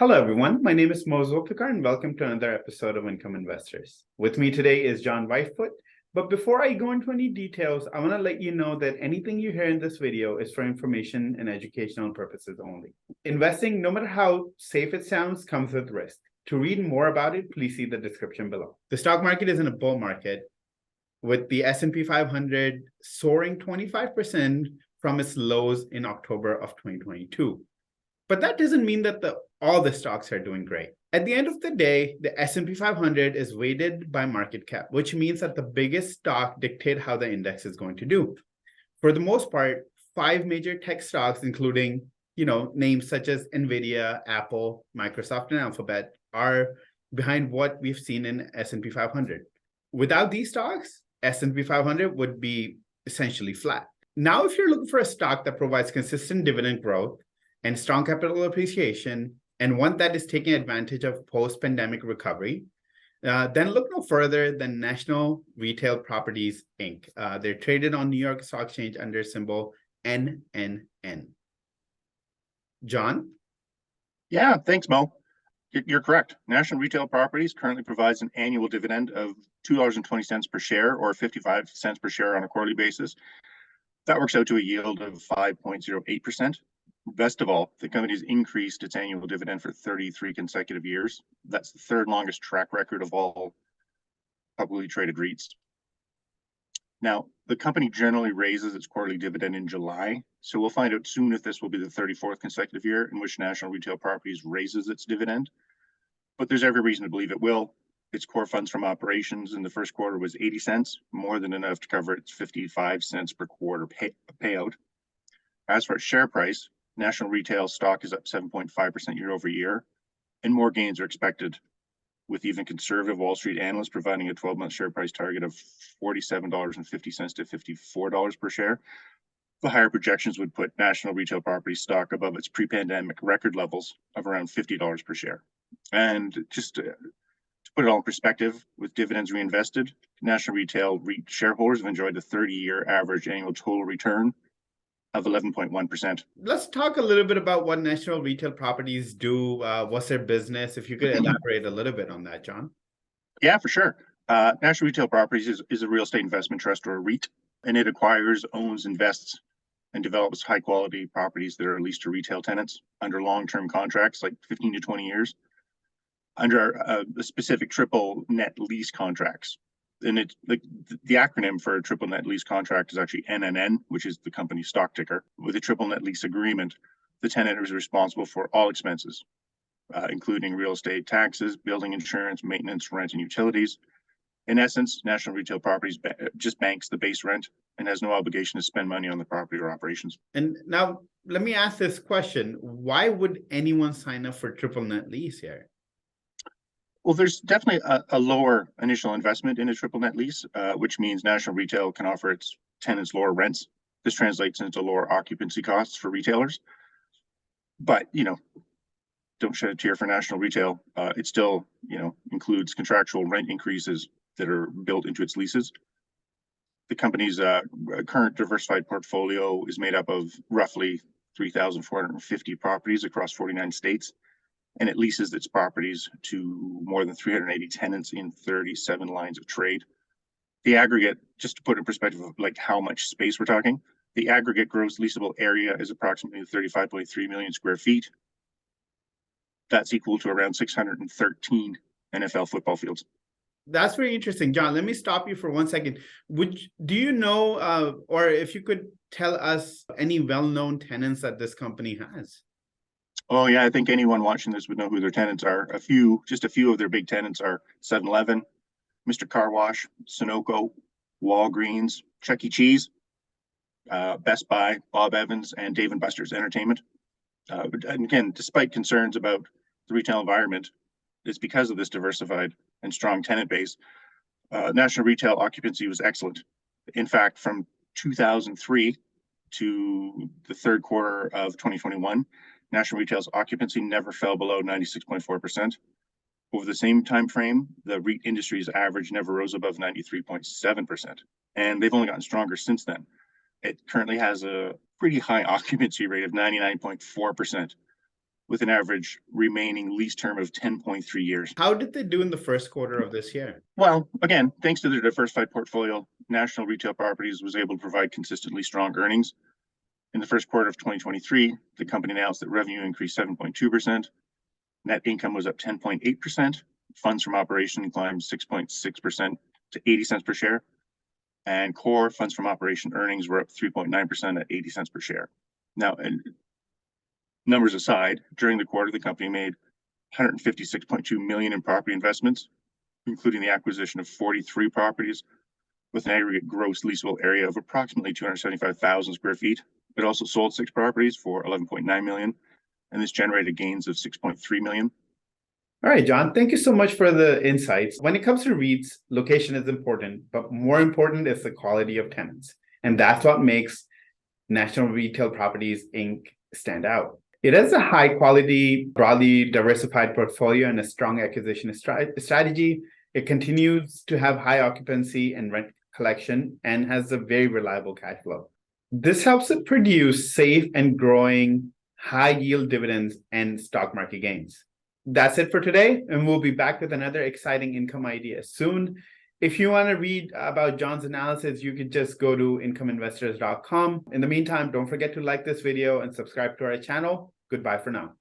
Hello, everyone. My name is Zulfiqar, and welcome to another episode of Income Investors. With me today is John Whitefoot. But before I go into any details, I want to let you know that anything you hear in this video is for information and educational purposes only. Investing, no matter how safe it sounds, comes with risk. To read more about it, please see the description below. The stock market is in a bull market, with the S&P 500 soaring 25% from its lows in October of 2022. But that doesn't mean that all the stocks are doing great. At the end of the day, the S&P 500 is weighted by market cap, which means that the biggest stock dictate how the index is going to do. For the most part, 5 major tech stocks, including names such as Nvidia, Apple, Microsoft, and Alphabet, are behind what we've seen in S&P 500. Without these stocks, S&P 500 would be essentially flat. Now, if you're looking for a stock that provides consistent dividend growth and strong capital appreciation, and one that is taking advantage of post-pandemic recovery, then look no further than National Retail Properties, Inc. They're traded on New York Stock Exchange under symbol NNN. John? Yeah, thanks, Mo. You're correct. National Retail Properties currently provides an annual dividend of $2.20 per share, or 55 cents per share on a quarterly basis. That works out to a yield of 5.08%. Best of all, the company has increased its annual dividend for 33 consecutive years. That's the third longest track record of all publicly traded REITs. Now, the company generally raises its quarterly dividend in July, so we'll find out soon if this will be the 34th consecutive year in which National Retail Properties raises its dividend. But there's every reason to believe it will. Its core funds from operations in the first quarter was 80 cents, more than enough to cover its 55 cents per quarter payout. As for its share price, National Retail stock is up 7.5% year over year, and more gains are expected, with even conservative Wall Street analysts providing a 12-month share price target of $47.50 to $54 per share. The higher projections would put National Retail Properties stock above its pre-pandemic record levels of around $50 per share. And just to put it all in perspective, with dividends reinvested, National Retail REIT shareholders have enjoyed a 30-year average annual total return of 11.1%. Let's talk a little bit about what National Retail Properties do. What's their business? If you could elaborate a little bit on that, John. Yeah, for sure. National Retail Properties is a real estate investment trust, or a REIT, and it acquires, owns, invests, and develops high-quality properties that are leased to retail tenants under long-term contracts, like 15 to 20 years, under the specific triple net lease contracts. And it's the acronym for a triple net lease contract is actually NNN, which is the company's stock ticker. With a triple net lease agreement, the tenant is responsible for all expenses, including real estate taxes, building insurance, maintenance, rent, and utilities. In essence, National Retail Properties just banks the base rent and has no obligation to spend money on the property or operations. And now, let me ask this question. Why would anyone sign up for triple net lease here? Well, there's definitely a lower initial investment in a triple net lease, which means National Retail can offer its tenants lower rents. This translates into lower occupancy costs for retailers. But, don't shed a tear for National Retail. It still, includes contractual rent increases that are built into its leases. The company's current diversified portfolio is made up of roughly 3,450 properties across 49 states. And it leases its properties to more than 380 tenants in 37 lines of trade. The aggregate, just to put in perspective of like how much space we're talking, the aggregate gross leasable area is approximately 35.3 million square feet. That's equal to around 613 NFL football fields. That's very interesting, John. Let me stop you for 1 second. Do you know, or if you could tell us any well-known tenants that this company has? Oh, yeah, I think anyone watching this would know who their tenants are. Just a few of their big tenants are 7-Eleven, Mr. Car Wash, Sunoco, Walgreens, Chuck E. Cheese, Best Buy, Bob Evans, and Dave & Buster's Entertainment. And again, despite concerns about the retail environment, it's because of this diversified and strong tenant base. National Retail occupancy was excellent. In fact, from 2003 to the third quarter of 2021, National Retail's occupancy never fell below 96.4%. Over the same time frame, the REIT industry's average never rose above 93.7%. And they've only gotten stronger since then. It currently has a pretty high occupancy rate of 99.4%, with an average remaining lease term of 10.3 years. How did they do in the first quarter of this year? Well, again, thanks to their diversified portfolio, National Retail Properties was able to provide consistently strong earnings. In the first quarter of 2023, the company announced that revenue increased 7.2%, net income was up 10.8%, funds from operation climbed 6.6% to 80 cents per share, and core funds from operation earnings were up 3.9% at 80 cents per share. Now, and numbers aside, during the quarter, the company made 156.2 million in property investments, including the acquisition of 43 properties with an aggregate gross leasable area of approximately 275,000 square feet. It also sold 6 properties for 11.9 million, and this generated gains of 6.3 million. All right, John, thank you so much for the insights. When it comes to REITs, location is important, but more important is the quality of tenants. And that's what makes National Retail Properties, Inc. stand out. It has a high quality, broadly diversified portfolio and a strong acquisition strategy. It continues to have high occupancy and rent collection and has a very reliable cash flow. This helps it produce safe and growing high yield dividends and stock market gains. That's it for today, and we'll be back with another exciting income idea soon. If you want to read about John's analysis, you could just go to incomeinvestors.com. In the meantime, don't forget to like this video and subscribe to our channel. Goodbye for now.